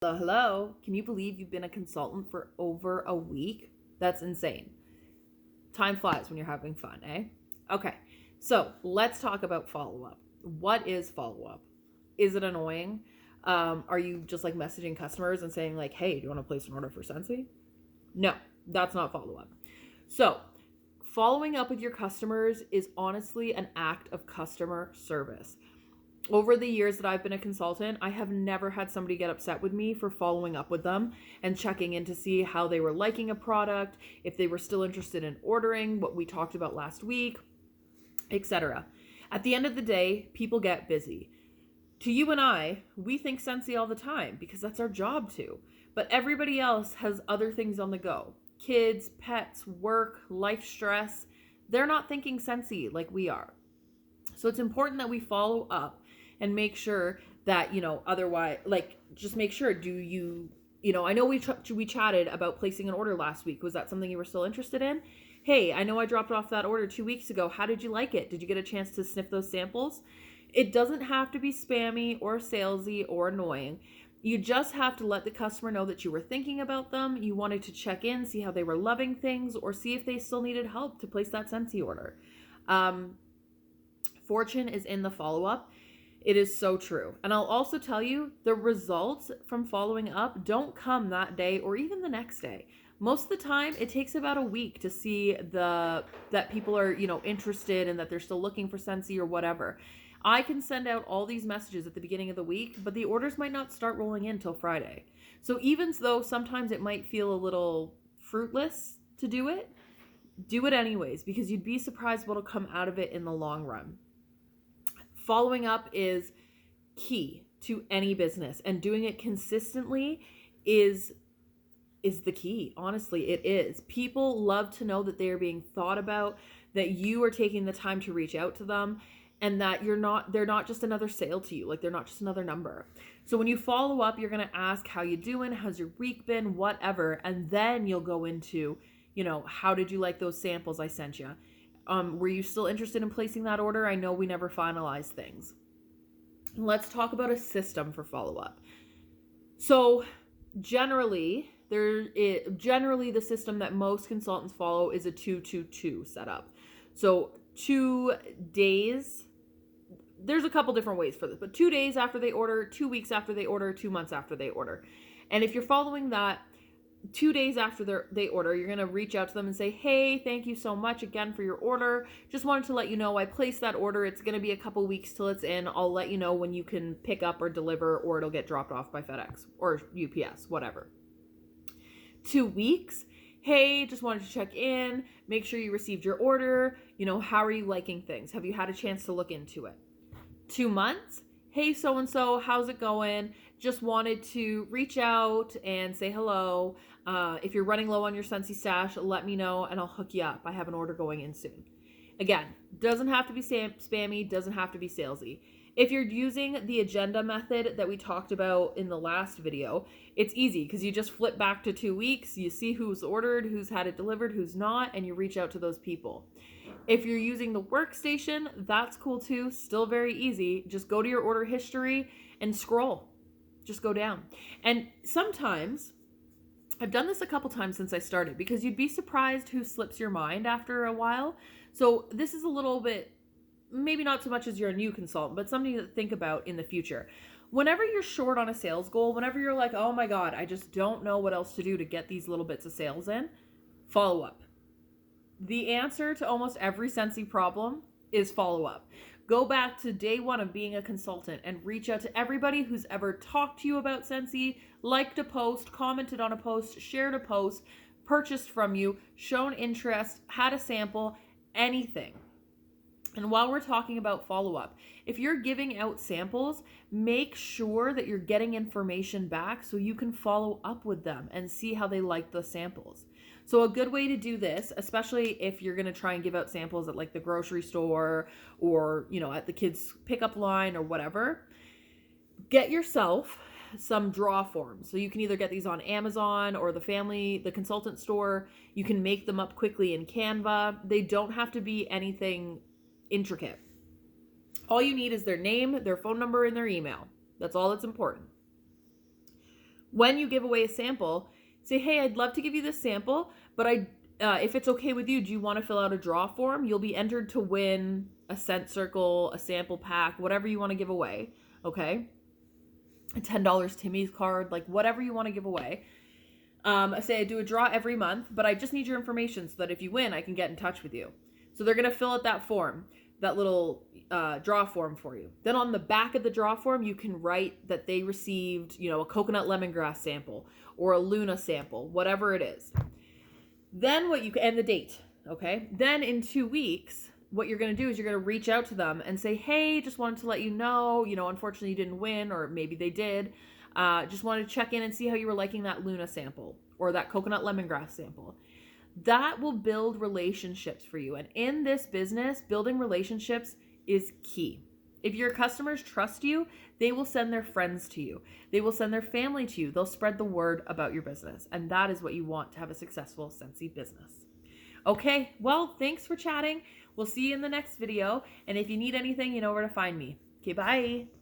Hello, hello. Can you believe you've been a consultant for over a week? That's insane. Time flies when you're having fun, eh? Okay, so let's talk about follow up. What is follow up? Is it annoying? Are you just like messaging customers and saying, like, hey, do you want to place an order for Scentsy? No, that's not follow up. So, following up with your customers is honestly an act of customer service. Over the years that I've been a consultant, I have never had somebody get upset with me for following up with them and checking in to see how they were liking a product, if they were still interested in ordering, what we talked about last week, etc. At the end of the day, people get busy. To you and I, we think Scentsy all the time because that's our job to. But everybody else has other things on the go. Kids, pets, work, life stress. They're not thinking Scentsy like we are. So it's important that we follow up and make sure that, otherwise, like, just make sure, I know we chatted about placing an order last week. Was that something you were still interested in? Hey, I know I dropped off that order 2 weeks ago. How did you like it? Did you get a chance to sniff those samples? It doesn't have to be spammy or salesy or annoying. You just have to let the customer know that you were thinking about them, you wanted to check in, see how they were loving things, or see if they still needed help to place that Scentsy order. Fortune is in the follow up. It is so true. And I'll also tell you, the results from following up don't come that day or even the next day. Most of the time, it takes about a week to see that people are, interested and that they're still looking for Scentsy or whatever. I can send out all these messages at the beginning of the week, but the orders might not start rolling in till Friday. So even though sometimes it might feel a little fruitless to do it anyways, because you'd be surprised what'll come out of it in the long run. Following up is key to any business, and doing it consistently is the key. Honestly, it is. People love to know that they are being thought about, that you are taking the time to reach out to them, and that they're not just another sale to you, like they're not just another number. So when you follow up, you're going to ask, how you doing? How's your week been? Whatever. And then you'll go into, how did you like those samples I sent you? Were you still interested in placing that order? I know we never finalized things. Let's talk about a system for follow-up. So generally the system that most consultants follow is a 2-2-2 setup. So 2 days, there's a couple different ways for this, but 2 days after they order, 2 weeks after they order, 2 months after they order. And if you're following that, 2 days after they order, you're going to reach out to them and say, hey, thank you so much again for your order. Just wanted to let you know I placed that order. It's going to be a couple weeks till it's in. I'll let you know when you can pick up or deliver, or it'll get dropped off by FedEx or UPS, whatever. 2 weeks. Hey, just wanted to check in, make sure you received your order. How are you liking things? Have you had a chance to look into it? 2 months. Hey, so-and-so, how's it going? Just wanted to reach out and say hello. If you're running low on your Scentsy stash, let me know and I'll hook you up. I have an order going in soon. Again, doesn't have to be spammy, doesn't have to be salesy. If you're using the agenda method that we talked about in the last video, it's easy because you just flip back to 2 weeks, you see who's ordered, who's had it delivered, who's not, and you reach out to those people. If you're using the workstation, that's cool too. Still very easy. Just go to your order history and scroll. Just go down. And sometimes, I've done this a couple times since I started, because you'd be surprised who slips your mind after a while. So this is a little bit, maybe not so much as you're a new consultant, but something to think about in the future. Whenever you're short on a sales goal, whenever you're like, oh my God, I just don't know what else to do to get these little bits of sales in, follow up. The answer to almost every Scentsy problem is follow up. Go back to day one of being a consultant and reach out to everybody who's ever talked to you about Scentsy, liked a post, commented on a post, shared a post, purchased from you, shown interest, had a sample, anything. And while we're talking about follow-up, if you're giving out samples, make sure that you're getting information back so you can follow up with them and see how they like the samples. So a good way to do this, especially if you're going to try and give out samples at like the grocery store or, at the kids pickup line or whatever, get yourself some draw forms. So you can either get these on Amazon or the consultant store. You can make them up quickly in Canva. They don't have to be anything intricate. All you need is their name, their phone number, and their email. That's all that's important. When you give away a sample, say, hey, I'd love to give you this sample, but if it's okay with you, do you want to fill out a draw form? You'll be entered to win a scent circle, a sample pack, whatever you want to give away, okay? A $10 Timmy's card, like whatever you want to give away. I say I do a draw every month, but I just need your information so that if you win, I can get in touch with you. So they're going to fill out that form, that little draw form for you. Then on the back of the draw form, you can write that they received, a coconut lemongrass sample or a Luna sample, whatever it is. Then and the date, okay? Then in 2 weeks, what you're going to do is you're going to reach out to them and say, hey, just wanted to let you know, unfortunately you didn't win, or maybe they did. Just wanted to check in and see how you were liking that Luna sample or that coconut lemongrass sample. That will build relationships for you. And in this business, building relationships is key. If your customers trust you, they will send their friends to you. They will send their family to you. They'll spread the word about your business. And that is what you want to have a successful Scentsy business. Okay, well, thanks for chatting. We'll see you in the next video. And if you need anything, you know where to find me. Okay, bye.